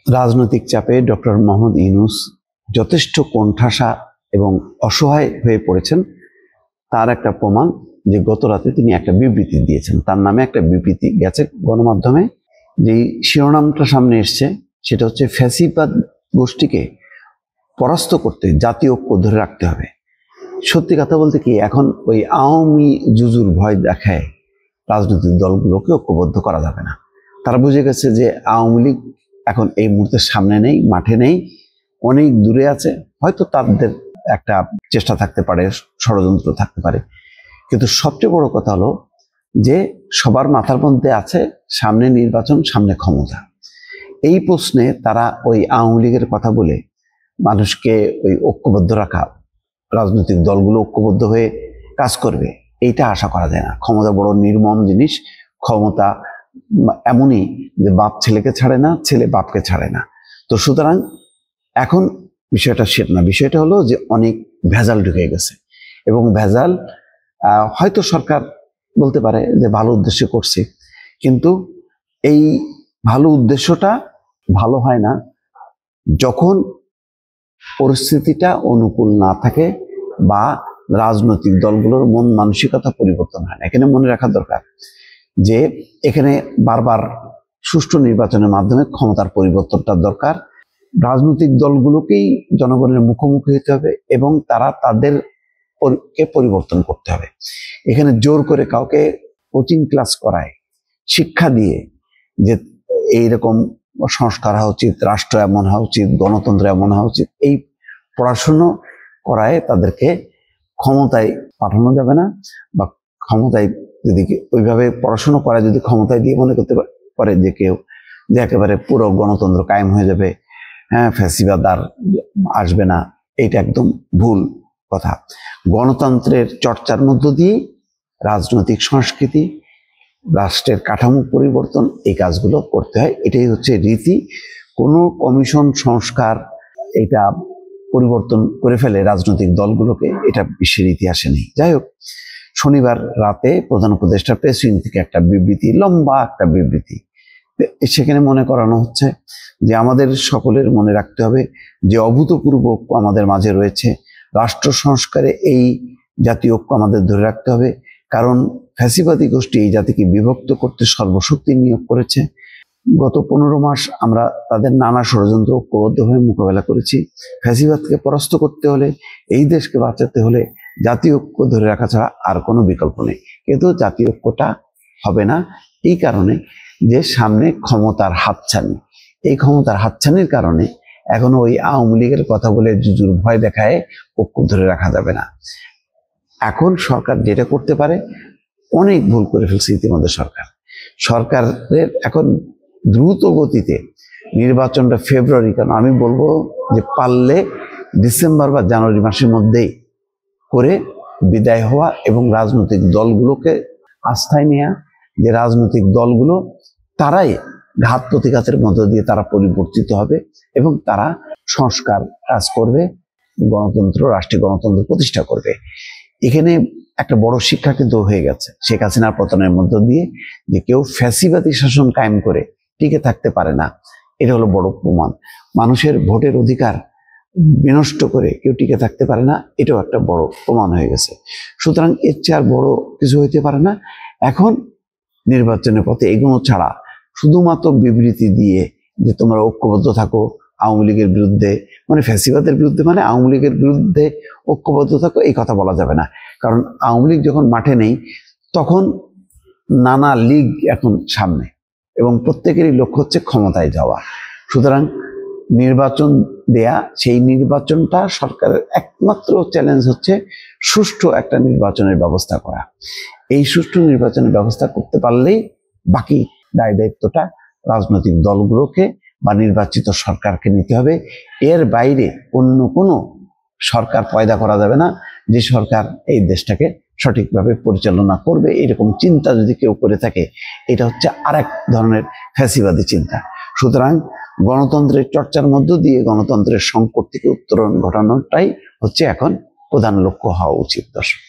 রাজনৈতিক চাপে ডক্টর মোহাম্মদ ইউনূস যথেষ্ট কোণঠাসা এবং অসহায় হয়ে পড়েছেন তার একটা প্রমাণ যে গত রাতে তিনি একটা বিবৃতি দিয়েছেন। তার নামে একটা বিবৃতি গেছে গণমাধ্যমে, যেই শিরোনামটা সামনে এসছে সেটা হচ্ছে ফ্যাসিবাদ গোষ্ঠীকে পরাস্ত করতে জাতীয় ঐক্য ধরে রাখতে হবে। সত্যি কথা বলতে কি, এখন ওই আওয়ামী জুজুর ভয় দেখায় রাজনৈতিক দলগুলোকে ঐক্যবদ্ধ করা যাবে না। তারা বুঝে গেছে যে আওয়ামী লীগ এখন এই মুহূর্তে সামনে নেই, মাঠে নেই, অনেক দূরে আছে। হয়তো তাদের একটা চেষ্টা থাকতে পারে, ষড়যন্ত্র থাকতে পারে, কিন্তু সবচেয়ে বড় কথা হলো যে সবার মাথার মধ্যে আছে সামনে নির্বাচন, সামনে ক্ষমতা। এই প্রশ্নে তারা ওই আওয়ামী লীগের কথা বলে মানুষকে ওই ঐক্যবদ্ধ রাখা, রাজনৈতিক দলগুলো ঐক্যবদ্ধ হয়ে কাজ করবে, এইটা আশা করা যায় না। ক্ষমতা বড় নির্মম জিনিস। ক্ষমতা এমনই যে বাপ ছেলেকে ছাড়ে না, ছেলে বাপকে ছাড়ে না। তো সুতরাং এখন বিষয়টা সেটা না, বিষয়টা হলো যে অনেক ভেজাল ঢুকে গেছে, এবং ভেজাল হয়তো সরকার বলতে পারে যে ভালো উদ্দেশ্যে করছে, কিন্তু এই ভালো উদ্দেশ্যটা ভালো হয় না যখন পরিস্থিতিটা অনুকূল না থাকে বা রাজনৈতিক দলগুলোর মন মানসিকতা পরিবর্তন হয় না। এখানে মনে রাখা দরকার যে এখানে বারবার সুষ্ঠু নির্বাচনের মাধ্যমে ক্ষমতার পরিবর্তনটা দরকার। রাজনৈতিক দলগুলোকেই জনগণের মুখোমুখি হতে হবে এবং তারা তাদেরকে পরিবর্তন করতে হবে। এখানে জোর করে কাউকে কোচিং ক্লাস করায়, শিক্ষা দিয়ে যে এইরকম সংস্কার হওয়া উচিত, রাষ্ট্র এমন হওয়া উচিত, গণতন্ত্র এমন হওয়া উচিত, এই পড়াশুনো করায় তাদেরকে ক্ষমতায় পাঠানো যাবে না। বা ক্ষমতায় যদি ওইভাবে পড়াশুনো করায় যদি ক্ষমতায় দিয়ে মনে করতে পারে যে কেউ যে একেবারে পুরো গণতন্ত্র কায়েম হয়ে যাবে, হ্যাঁ, ফ্যাসিবাদ আর আসবে না, এইটা একদম ভুল কথা। গণতন্ত্রের চর্চার মধ্য দিয়ে রাজনৈতিক সংস্কৃতি, রাষ্ট্রের কাঠামো পরিবর্তন, এই কাজগুলো করতে হয়। এটাই হচ্ছে রীতি। কোনো কমিশন সংস্কার এটা পরিবর্তন করে ফেলে রাজনৈতিক দলগুলোকে, এটা বিশ্বের ইতিহাসে নেই। যাই হোক, শনিবার রাতে প্রধান উপদেষ্টা প্রেস উইং থেকে একটা বিবৃতি, লম্বা একটা বিবৃতি, সেখানে মনে করানো হচ্ছে যে আমাদের সকলের মনে রাখতে হবে যে অভূতপূর্ব ঐক্য আমাদের মাঝে রয়েছে। রাষ্ট্র সংস্কারে এই জাতীয় ঐক্য আমাদের ধরে রাখতে হবে, কারণ ফ্যাসিবাদী গোষ্ঠী এই জাতিকে বিভক্ত করতে সর্বশক্তি নিয়োগ করেছে। গত 15 মাস আমরা তাদের নানা ষড়যন্ত্র ঐক্যবদ্ধভাবে মোকাবেলা করেছি। ফ্যাসিবাদকে পরাস্ত করতে হলে, এই দেশকে বাঁচাতে হলে জাতীয় ঐক্য ধরে রাখা ছাড়া আর কোনো বিকল্প নেই। কিন্তু জাতীয় ঐক্যটা হবে না এই কারণে যে সামনে ক্ষমতার হাতছানি। এই ক্ষমতার হাতছানির কারণে এখন ওই আওয়ামী লীগের কথা বলে জুজুর ভয় দেখায় ঐক্য ধরে রাখা যাবে না। এখন সরকার যেটা করতে পারে, অনেক ভুল করে ফেলছে ইতিমধ্যে সরকারের এখন দ্রুত গতিতে নির্বাচনটা ফেব্রুয়ারি, কারণ আমি বলবো যে পারলে ডিসেম্বর বা জানুয়ারি মাসের মধ্যেই করে বিদায় হওয়া এবং রাজনৈতিক দলগুলোকে আস্থায় নেওয়া, যে রাজনৈতিক দলগুলো তারাই ঘাত প্রতিঘাতের মধ্য দিয়ে তারা পরিবর্তিত হবে এবং তারা সংস্কার কাজ করবে, গণতন্ত্র, রাষ্ট্রীয় গণতন্ত্র প্রতিষ্ঠা করবে। এখানে একটা বড় শিক্ষা কিন্তু হয়ে গেছে শেখ হাসিনার পতনের মধ্য দিয়ে, যে কেউ ফ্যাসিবাদী শাসন কায়েম করে টিকে থাকতে পারে না। এটা হলো বড় প্রমাণ। মানুষের ভোটের অধিকার বিনষ্ট করে কেউ টিকে থাকতে পারে না, এটাও একটা বড় প্রমাণ হয়ে গেছে। সুতরাং এর চেয়ে আর বড় কিছু হইতে পারে না। এখন নির্বাচনের পথে এগোনো ছাড়া শুধুমাত্র বিবৃতি দিয়ে যে তোমরা ঐক্যবদ্ধ থাকো আওয়ামী লীগের বিরুদ্ধে, মানে ফ্যাসিবাদের বিরুদ্ধে, মানে আওয়ামী লীগের বিরুদ্ধে ঐক্যবদ্ধ থাকো, এই কথা বলা যাবে না। কারণ আওয়ামী লীগ যখন মাঠে নেই তখন নানা লীগ এখন সামনে, এবং প্রত্যেকেরই লক্ষ্য হচ্ছে ক্ষমতায় যাওয়া। সুতরাং নির্বাচন দেয়া, সেই নির্বাচনটা সরকারের একমাত্র চ্যালেঞ্জ হচ্ছে সুষ্ঠু একটা নির্বাচনের ব্যবস্থা করা। এই সুষ্ঠু নির্বাচনের ব্যবস্থা করতে পারলেই বাকি দায় দায়িত্বটা রাজনৈতিক দলগুলোকে বা নির্বাচিত সরকারকে নিতে হবে। এর বাইরে অন্য কোনো সরকার পয়দা করা যাবে না যে সরকার এই দেশটাকে সঠিকভাবে পরিচালনা করবে। এরকম চিন্তা যদি কেউ করে থাকে, এটা হচ্ছে আরেক ধরনের ফ্যাসিবাদী চিন্তা। সুতরাং গণতন্ত্রের চর্চার মধ্য দিয়ে গণতন্ত্রের সংকট থেকে উত্তরণ ঘটানোটাই হচ্ছে এখন প্রধান লক্ষ্য হওয়া উচিত। দর্শক।